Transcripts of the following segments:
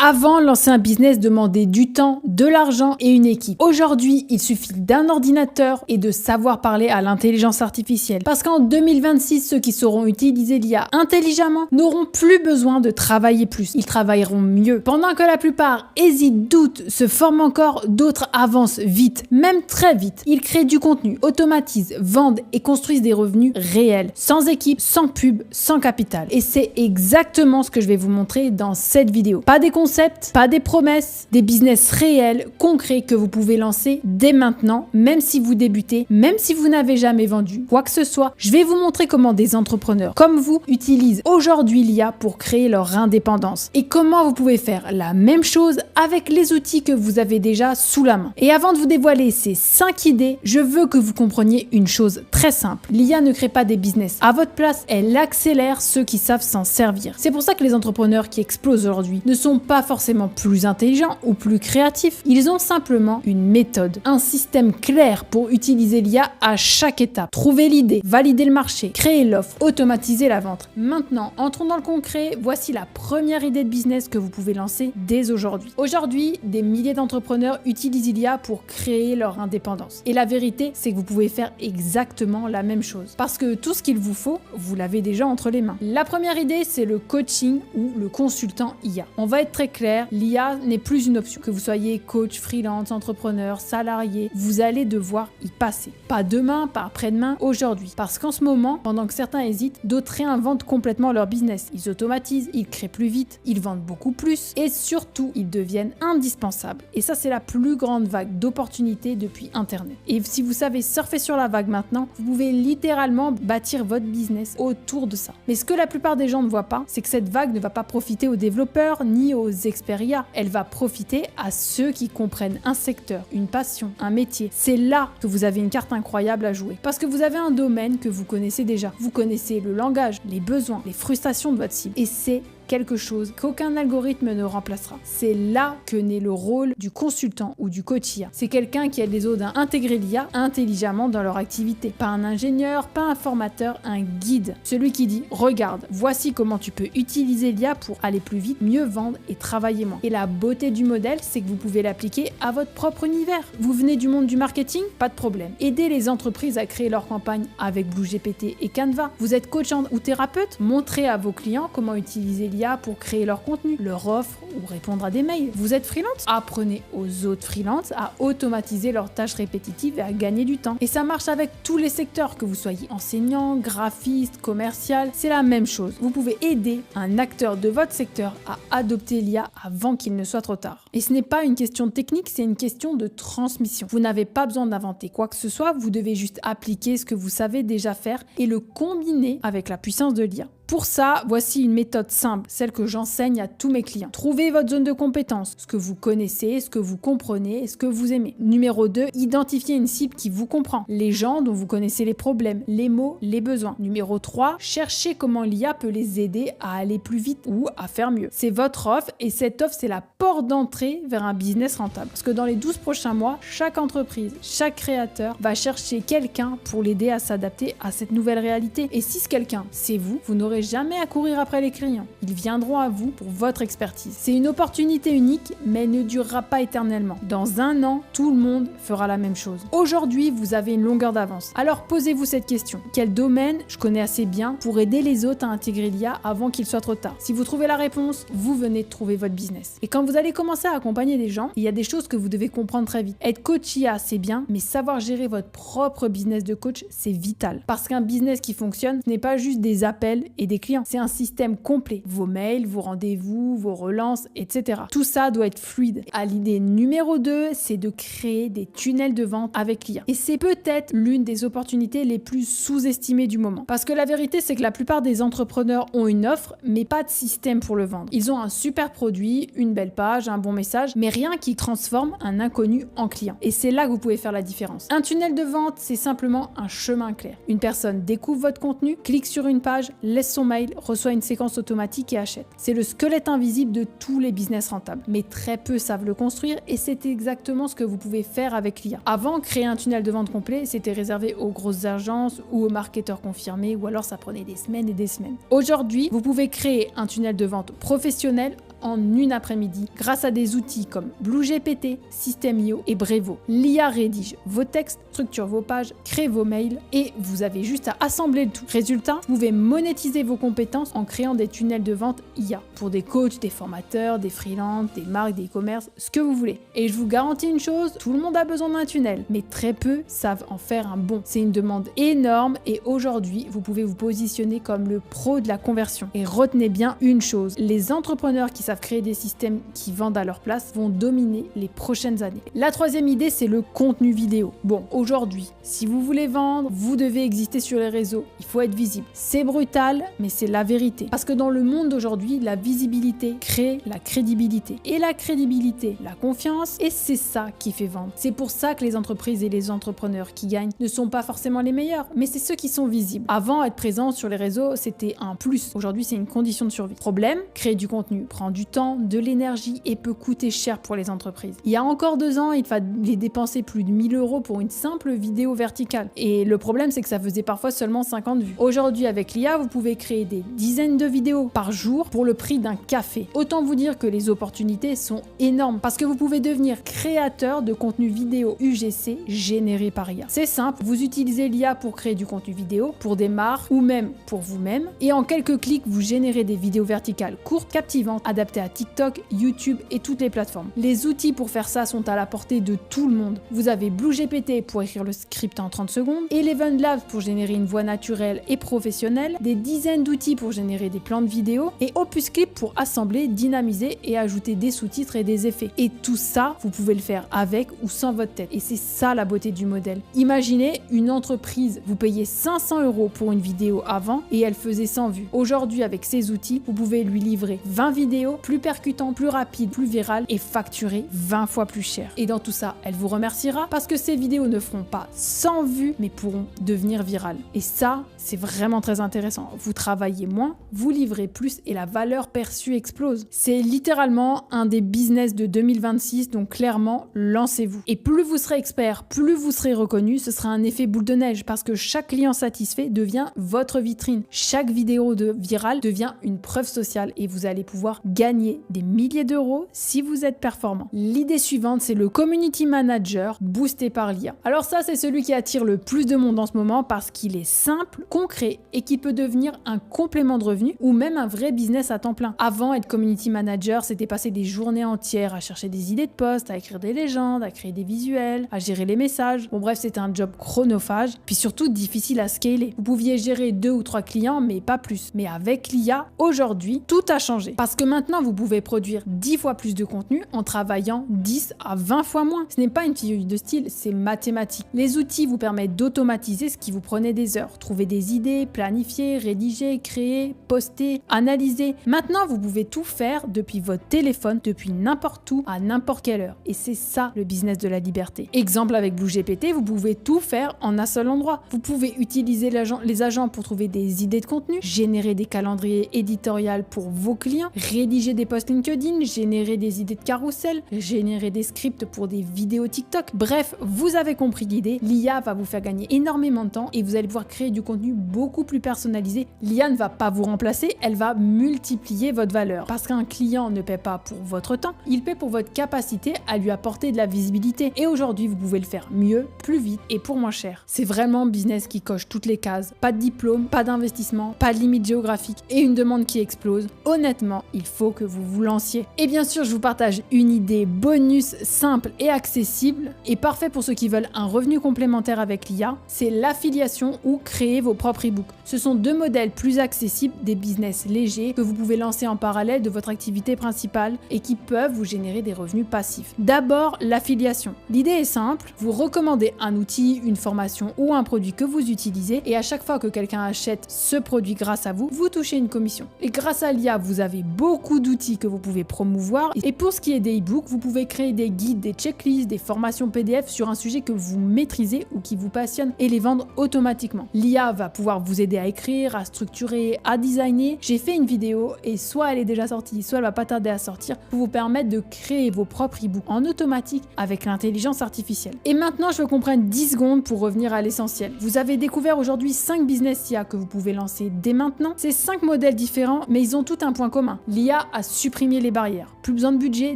Avant, lancer un business demandait du temps, de l'argent et une équipe. Aujourd'hui, il suffit d'un ordinateur et de savoir parler à l'intelligence artificielle. Parce qu'en 2026, ceux qui sauront utiliser l'IA intelligemment n'auront plus besoin de travailler plus. Ils travailleront mieux. Pendant que la plupart hésitent, doutent, se forment encore, d'autres avancent vite, même très vite. Ils créent du contenu, automatisent, vendent et construisent des revenus réels, sans équipe, sans pub, sans capital. Et c'est exactement ce que je vais vous montrer dans cette vidéo. Pas des concepts, pas des promesses, des business réels, concrets que vous pouvez lancer dès maintenant, même si vous débutez, même si vous n'avez jamais vendu quoi que ce soit. Je vais vous montrer comment des entrepreneurs comme vous utilisent aujourd'hui l'IA pour créer leur indépendance et comment vous pouvez faire la même chose avec les outils que vous avez déjà sous la main. Et avant de vous dévoiler ces 5 idées, je veux que vous compreniez une chose très simple. L'IA ne crée pas des business à votre place, elle accélère ceux qui savent s'en servir. C'est pour ça que les entrepreneurs qui explosent aujourd'hui ne sont pas forcément plus intelligents ou plus créatifs. Ils ont simplement une méthode, un système clair pour utiliser l'IA à chaque étape. Trouver l'idée, valider le marché, créer l'offre, automatiser la vente. Maintenant, entrons dans le concret. Voici la première idée de business que vous pouvez lancer dès aujourd'hui. Aujourd'hui, des milliers d'entrepreneurs utilisent l'IA pour créer leur indépendance. Et la vérité, c'est que vous pouvez faire exactement la même chose. Parce que tout ce qu'il vous faut, vous l'avez déjà entre les mains. La première idée, c'est le coaching ou le consultant IA. On va être très clair, l'IA n'est plus une option. Que vous soyez coach, freelance, entrepreneur, salarié, vous allez devoir y passer. Pas demain, pas après-demain, aujourd'hui. Parce qu'en ce moment, pendant que certains hésitent, d'autres réinventent complètement leur business. Ils automatisent, ils créent plus vite, ils vendent beaucoup plus et surtout, ils deviennent indispensables. Et ça, c'est la plus grande vague d'opportunités depuis Internet. Et si vous savez surfer sur la vague maintenant, vous pouvez littéralement bâtir votre business autour de ça. Mais ce que la plupart des gens ne voient pas, c'est que cette vague ne va pas profiter aux développeurs ni aux experts IA. Elle va profiter à ceux qui comprennent un secteur, une passion, un métier. C'est là que vous avez une carte incroyable à jouer. Parce que vous avez un domaine que vous connaissez déjà. Vous connaissez le langage, les besoins, les frustrations de votre cible. Et c'est quelque chose qu'aucun algorithme ne remplacera. C'est là que naît le rôle du consultant ou du coach IA. C'est quelqu'un qui aide les autres à intégrer l'IA intelligemment dans leur activité. Pas un ingénieur, pas un formateur, un guide. Celui qui dit « Regarde, voici comment tu peux utiliser l'IA pour aller plus vite, mieux vendre et travailler moins. » Et la beauté du modèle, c'est que vous pouvez l'appliquer à votre propre univers. Vous venez du monde du marketing? Pas de problème. Aidez les entreprises à créer leur campagne avec BlueGPT et Canva. Vous êtes coach ou thérapeute? Montrez à vos clients comment utiliser l'IA pour créer leur contenu, leur offre ou répondre à des mails. Vous êtes freelance? Apprenez aux autres freelances à automatiser leurs tâches répétitives et à gagner du temps. Et ça marche avec tous les secteurs, que vous soyez enseignant, graphiste, commercial, c'est la même chose. Vous pouvez aider un acteur de votre secteur à adopter l'IA avant qu'il ne soit trop tard. Et ce n'est pas une question de technique, c'est une question de transmission. Vous n'avez pas besoin d'inventer quoi que ce soit, vous devez juste appliquer ce que vous savez déjà faire et le combiner avec la puissance de l'IA. Pour ça, voici une méthode simple, celle que j'enseigne à tous mes clients. Trouvez votre zone de compétence, ce que vous connaissez, ce que vous comprenez et ce que vous aimez. Numéro 2, identifiez une cible qui vous comprend. Les gens dont vous connaissez les problèmes, les mots, les besoins. Numéro 3, cherchez comment l'IA peut les aider à aller plus vite ou à faire mieux. C'est votre offre et cette offre, c'est la porte d'entrée vers un business rentable. Parce que dans les 12 prochains mois, chaque entreprise, chaque créateur va chercher quelqu'un pour l'aider à s'adapter à cette nouvelle réalité. Et si ce quelqu'un, c'est vous, vous n'aurez jamais à courir après les clients. Ils viendront à vous pour votre expertise. C'est une opportunité unique, mais elle ne durera pas éternellement. Dans un an, tout le monde fera la même chose. Aujourd'hui, vous avez une longueur d'avance. Alors posez-vous cette question. Quel domaine je connais assez bien pour aider les autres à intégrer l'IA avant qu'il soit trop tard? Si vous trouvez la réponse, vous venez de trouver votre business. Et quand vous allez commencer à accompagner des gens, il y a des choses que vous devez comprendre très vite. Être coach IA, c'est bien, mais savoir gérer votre propre business de coach, c'est vital. Parce qu'un business qui fonctionne, ce n'est pas juste des appels et des clients. C'est un système complet. Vos mails, vos rendez-vous, vos relances, etc. Tout ça doit être fluide. À l'idée numéro 2, c'est de créer des tunnels de vente avec l'IA. Et c'est peut-être l'une des opportunités les plus sous-estimées du moment. Parce que la vérité, c'est que la plupart des entrepreneurs ont une offre, mais pas de système pour le vendre. Ils ont un super produit, une belle page, un bon message, mais rien qui transforme un inconnu en client. Et c'est là que vous pouvez faire la différence. Un tunnel de vente, c'est simplement un chemin clair. Une personne découvre votre contenu, clique sur une page, laisse son mail, reçoit une séquence automatique et achète. C'est le squelette invisible de tous les business rentables. Mais très peu savent le construire et c'est exactement ce que vous pouvez faire avec l'IA. Avant, créer un tunnel de vente complet, c'était réservé aux grosses agences ou aux marketeurs confirmés ou alors ça prenait des semaines et des semaines. Aujourd'hui, vous pouvez créer un tunnel de vente professionnel en une après-midi grâce à des outils comme BlueGPT, System.io et Brevo. L'IA rédige vos textes, structure vos pages, crée vos mails et vous avez juste à assembler le tout. Résultat, vous pouvez monétiser vos compétences en créant des tunnels de vente IA pour des coachs, des formateurs, des freelances, des marques, des e-commerce, ce que vous voulez. Et je vous garantis une chose, tout le monde a besoin d'un tunnel, mais très peu savent en faire un bon. C'est une demande énorme et aujourd'hui, vous pouvez vous positionner comme le pro de la conversion. Et retenez bien une chose, les entrepreneurs qui savent créer des systèmes qui vendent à leur place vont dominer les prochaines années. La troisième idée, c'est le contenu vidéo. Bon, aujourd'hui, si vous voulez vendre, vous devez exister sur les réseaux. Il faut être visible. C'est brutal, mais c'est la vérité. Parce que dans le monde d'aujourd'hui, la visibilité crée la crédibilité. Et la crédibilité, la confiance, et c'est ça qui fait vendre. C'est pour ça que les entreprises et les entrepreneurs qui gagnent ne sont pas forcément les meilleurs, mais c'est ceux qui sont visibles. Avant, être présent sur les réseaux, c'était un plus. Aujourd'hui, c'est une condition de survie. Problème, créer du contenu prend du temps, de l'énergie et peut coûter cher pour les entreprises. Il y a encore 2 ans, il fallait dépenser plus de 1000 € pour une simple vidéo verticale. Et le problème, c'est que ça faisait parfois seulement 50 vues. Aujourd'hui, avec l'IA, vous pouvez créer des dizaines de vidéos par jour pour le prix d'un café. Autant vous dire que les opportunités sont énormes parce que vous pouvez devenir créateur de contenu vidéo UGC généré par IA. C'est simple, vous utilisez l'IA pour créer du contenu vidéo, pour des marques ou même pour vous-même. Et en quelques clics, vous générez des vidéos verticales courtes, captivantes, adaptées à TikTok, YouTube et toutes les plateformes. Les outils pour faire ça sont à la portée de tout le monde. Vous avez BlueGPT pour écrire le script en 30 secondes, Eleven Labs pour générer une voix naturelle et professionnelle, des dizaines d'outils pour générer des plans de vidéo et Opus Clip pour assembler, dynamiser et ajouter des sous-titres et des effets. Et tout ça, vous pouvez le faire avec ou sans votre tête. Et c'est ça la beauté du modèle. Imaginez une entreprise, vous payez 500 € pour une vidéo avant et elle faisait 100 vues. Aujourd'hui, avec ces outils, vous pouvez lui livrer 20 vidéos plus percutantes, plus rapides, plus virales et facturer 20 fois plus cher. Et dans tout ça, elle vous remerciera parce que ces vidéos ne feront pas 100 vues mais pourront devenir virales. Et ça, c'est vraiment très intéressant. Vous travaillez moins, vous livrez plus et la valeur perçue explose. C'est littéralement un des business de 2026, donc clairement, lancez-vous. Et plus vous serez expert, plus vous serez reconnu, ce sera un effet boule de neige parce que chaque client satisfait devient votre vitrine. Chaque vidéo virale devient une preuve sociale et vous allez pouvoir gagner des milliers d'euros si vous êtes performant. L'idée suivante, c'est le community manager boosté par l'IA. Alors ça, c'est celui qui attire le plus de monde en ce moment parce qu'il est simple, concret et qui peut devenir un complément de revenu ou même un vrai business à temps plein. Avant, être community manager, c'était passer des journées entières à chercher des idées de posts, à écrire des légendes, à créer des visuels, à gérer les messages. Bon bref, c'était un job chronophage, puis surtout difficile à scaler. Vous pouviez gérer 2 ou 3 clients, mais pas plus. Mais avec l'IA, aujourd'hui, tout a changé. Parce que maintenant, vous pouvez produire 10 fois plus de contenu en travaillant 10 à 20 fois moins. Ce n'est pas une figure de style, c'est mathématique. Les outils vous permettent d'automatiser ce qui vous prenait des heures. Trouver des idées, planifier, rédiger, créer, poster, analyser. Maintenant, vous pouvez tout faire depuis votre téléphone, depuis n'importe où, à n'importe quelle heure. Et c'est ça le business de la liberté. Exemple avec BlueGPT, vous pouvez tout faire en un seul endroit. Vous pouvez utiliser les agents pour trouver des idées de contenu, générer des calendriers éditoriaux pour vos clients, rédiger des posts LinkedIn, générer des idées de carrousel, générer des scripts pour des vidéos TikTok. Bref, vous avez compris l'idée. L'IA va vous faire gagner énormément de temps et vous allez pouvoir créer du contenu beaucoup plus personnalisé. L'IA ne va pas vous remplacer, elle va multiplier votre valeur. Parce qu'un client ne paie pas pour votre temps, il paie pour votre capacité à lui apporter de la visibilité. Et aujourd'hui, vous pouvez le faire mieux, plus vite et pour moins cher. C'est vraiment un business qui coche toutes les cases. Pas de diplôme, pas d'investissement, pas de limite géographique et une demande qui explose. Honnêtement, il faut que vous vous lanciez. Et bien sûr, je vous partage une idée bonus simple et accessible et parfait pour ceux qui veulent un revenu complémentaire avec l'IA. C'est l'affiliation ou créer vos propres e-books. Ce sont 2 modèles plus accessibles, des business légers que vous pouvez lancer en parallèle de votre activité principale et qui peuvent vous générer des revenus passifs. D'abord, l'affiliation. L'idée est simple, vous recommandez un outil, une formation ou un produit que vous utilisez et à chaque fois que quelqu'un achète ce produit grâce à vous, vous touchez une commission. Et grâce à l'IA, vous avez beaucoup d'outils que vous pouvez promouvoir. Et pour ce qui est des e-books, vous pouvez créer des guides, des checklists, des formations PDF sur un sujet que vous maîtrisez ou qui vous passionne et les vendre automatiquement. L'IA va pouvoir vous aider à écrire, à structurer, à designer. J'ai fait une vidéo et soit elle est déjà sortie, soit elle va pas tarder à sortir pour vous permettre de créer vos propres e-books en automatique avec l'intelligence artificielle. Et maintenant, je veux qu'on prenne 10 secondes pour revenir à l'essentiel. Vous avez découvert aujourd'hui 5 business IA que vous pouvez lancer dès maintenant. C'est 5 modèles différents, mais ils ont tout un point commun. L'IA à supprimer les barrières. Plus besoin de budget,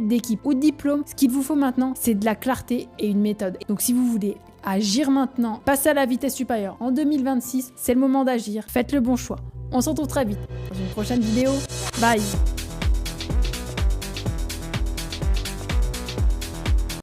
d'équipe ou de diplôme. Ce qu'il vous faut maintenant, c'est de la clarté et une méthode. Donc si vous voulez agir maintenant, passer à la vitesse supérieure en 2026, c'est le moment d'agir. Faites le bon choix. On se retrouve très vite dans une prochaine vidéo. Bye!